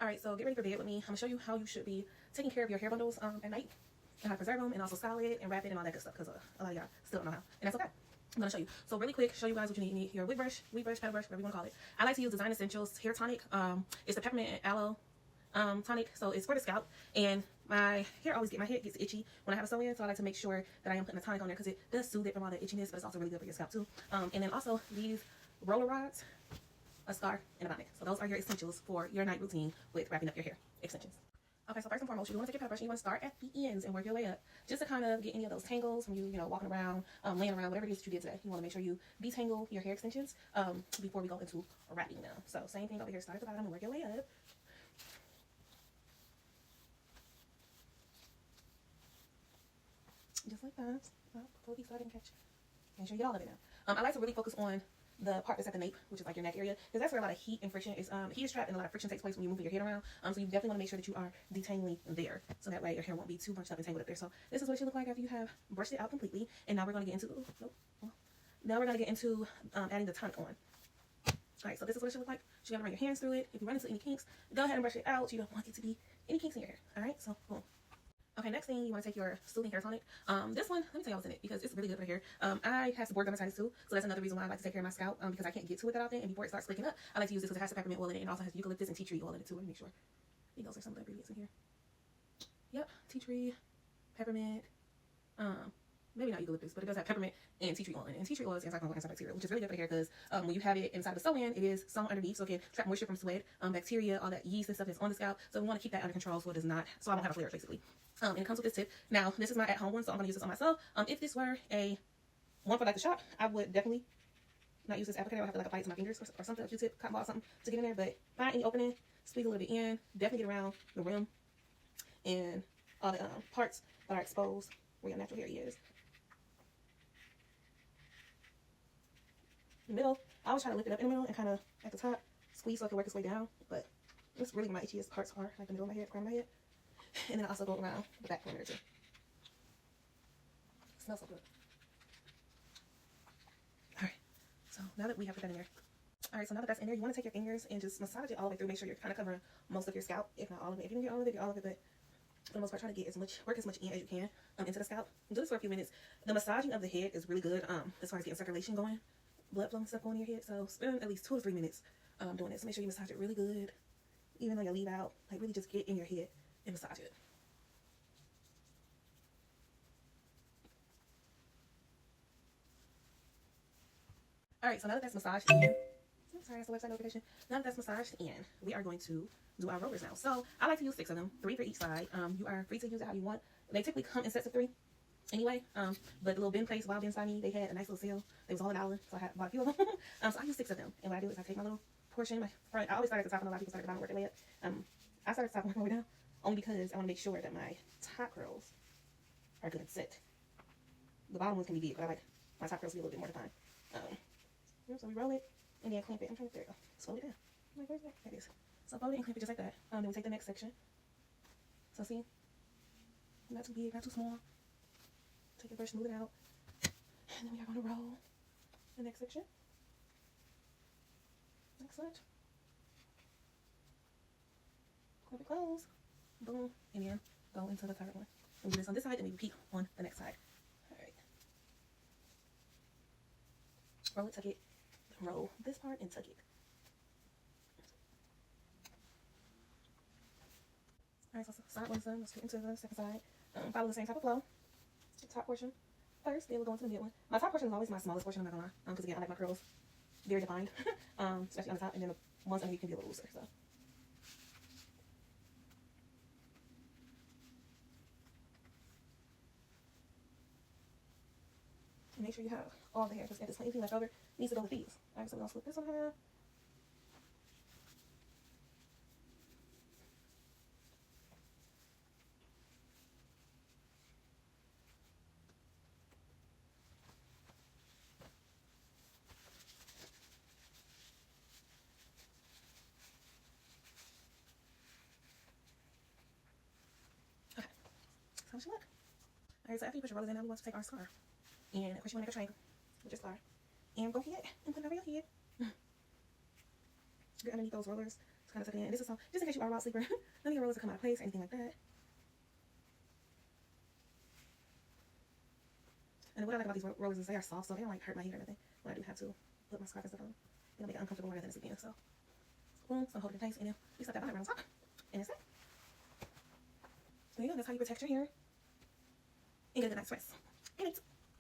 Alright, so get ready for bed with me. I'm going to show you how you should be taking care of your hair bundles at night, and how to preserve them, and also style it and wrap it and all that good stuff, because a lot of y'all still don't know how, and that's okay. I'm going to show you. So really quick, show you guys what you need. You need your wig brush, paddle brush, whatever you want to call it. I like to use Design Essentials Hair Tonic. It's the peppermint and aloe tonic, so it's for the scalp, and my head gets itchy when I have a sew-in, so I like to make sure that I am putting a tonic on there because it does soothe it from all the itchiness, but it's also really good for your scalp too. And then also these roller rods, a scarf, and a bonnet. So those are your essentials for your night routine with wrapping up your hair extensions. Okay, so first and foremost, you want to take your paddle brush and you want to start at the ends and work your way up, just to kind of get any of those tangles from you know, walking around, laying around, whatever it is that you did today. You want to make sure you detangle your hair extensions before we go into wrapping them. So same thing over here, start at the bottom and work your way up. Just like that. Pull these so I didn't catch. Make sure you get all of it now. I like to really focus on the part that's at the nape, which is like your neck area, because that's where a lot of heat and friction is. Heat is trapped and a lot of friction takes place when you move your head around. So you definitely want to make sure that you are detangling there, so that way your hair won't be too bunched up and tangled up there. So this is what it should look like after you have brushed it out completely. And now we're going to get into adding the tonic on. Alright, so this is what it should look like. You gotta run your hands through it. If you run into any kinks, go ahead and brush it out. You don't want it to be any kinks in your hair. Alright, so boom. Okay, next thing, you want to take your soothing hair tonic. This one, let me tell you what's in it, because it's really good for hair. I have seborrheic dermatitis too, so that's another reason why I like to take care of my scalp, because I can't get to it that often, and before it starts flaking up, I like to use this because it has the peppermint oil in it, and also has eucalyptus and tea tree oil in it too. Let me make sure. I think those are some of the ingredients in here. Yep, tea tree, peppermint, maybe not eucalyptus, but it does have peppermint and tea tree oil in it. And tea tree oil is antifungal and antibacterial, which is really good for the hair because when you have it inside of the sew-in, it is sewn underneath, so it can trap moisture from sweat, bacteria, all that yeast and stuff that's on the scalp. So we want to keep that under control so it does not, so I won't have a flare basically. And it comes with this tip. Now, this is my at-home one, so I'm going to use this on myself. If this were a one for like the shop, I would definitely not use this applicator. I would have to like apply it to my fingers or something, a Q-tip, cotton ball, or something to get in there. But find any opening, squeeze a little bit in, definitely get around the rim and all the parts that are exposed where your natural hair is. The middle, I always try to lift it up in the middle and kind of at the top squeeze so it can work its way down, but it's really my itchiest parts are like the middle of my head, crown of my head, and then I also go around the back perimeter too. It smells so good. Alright, so now that we have put that in there, alright, so now that that's in there, you want to take your fingers and just massage it all the way through. Make sure you're kind of covering most of your scalp, if not all of it. If you can get all of it, get all of it, but for the most part, try to get work as much in as you can into the scalp. Do this for a few minutes. The massaging of the head is really good as far as getting circulation going, blood flow and stuff going in your head. So spend at least 2 to 3 minutes doing this. Make sure you massage it really good, even though you leave out. Like really just get in your head and massage it. Alright, so now that that's massaged in, sorry, that's the website notification. Now that that's massaged in, we are going to do our rollers now. So I like to use 6 of them, 3 for each side. You are free to use it how you want. They typically come in sets of 3 anyway. But the little bin place, Wild Bins by me, they had a nice little sale. It was all $1, so I bought a few of them. So I use 6 of them. And what I do is I take my little portion, my front. I always start at the top, and a lot of people start at the bottom, work their way up. I start at the top and work my way down, only because I want to make sure that my top curls are good and set. The bottom ones can be big, but I like my top curls to be a little bit more defined. So we roll it and then clamp it. I'm trying to, there you go. Slow it down. I'm like, where's that? There it is. So fold it and clamp it just like that. Then we take the next section. So see, not too big, not too small. Take your brush, smooth it out, and then we are going to roll the next section. Excellent. Clamp it close. Boom, and then go into the third one. We do this on this side, and we repeat on the next side. All right. Roll it, tuck it. Roll this part and tuck it. Alright, so side one's done. Let's get into the second side. Follow the same type of flow. The top portion first, then we'll go into the mid one. My top portion is always my smallest portion, I'm not gonna lie. Because again, I like my curls very defined. Especially on the top, and then the ones underneath can be a little looser. So and make sure you have all the hair, because at this point, anything left over needs to go with these. Alright, so we're gonna split this one in half. Okay, that's how it should look. Alright, so after you put your rollers in, now we want to take our scarf. And of course, you want to make a triangle with your scarf. And go ahead and put it over your head. Get underneath those rollers to kind of tuck it in. And this is so, just in case you are a wild sleeper, none of your rollers will come out of place or anything like that. And what I like about these rollers is they are soft, so they don't like hurt my head or nothing when I do have to put my scarf and stuff on. It'll make it uncomfortable rather than sleeping in. So, boom, so hold it in place, and then we slap that bonnet right on top, and that's it. There you go. That's how you protect your hair and get a good night's rest. Good night.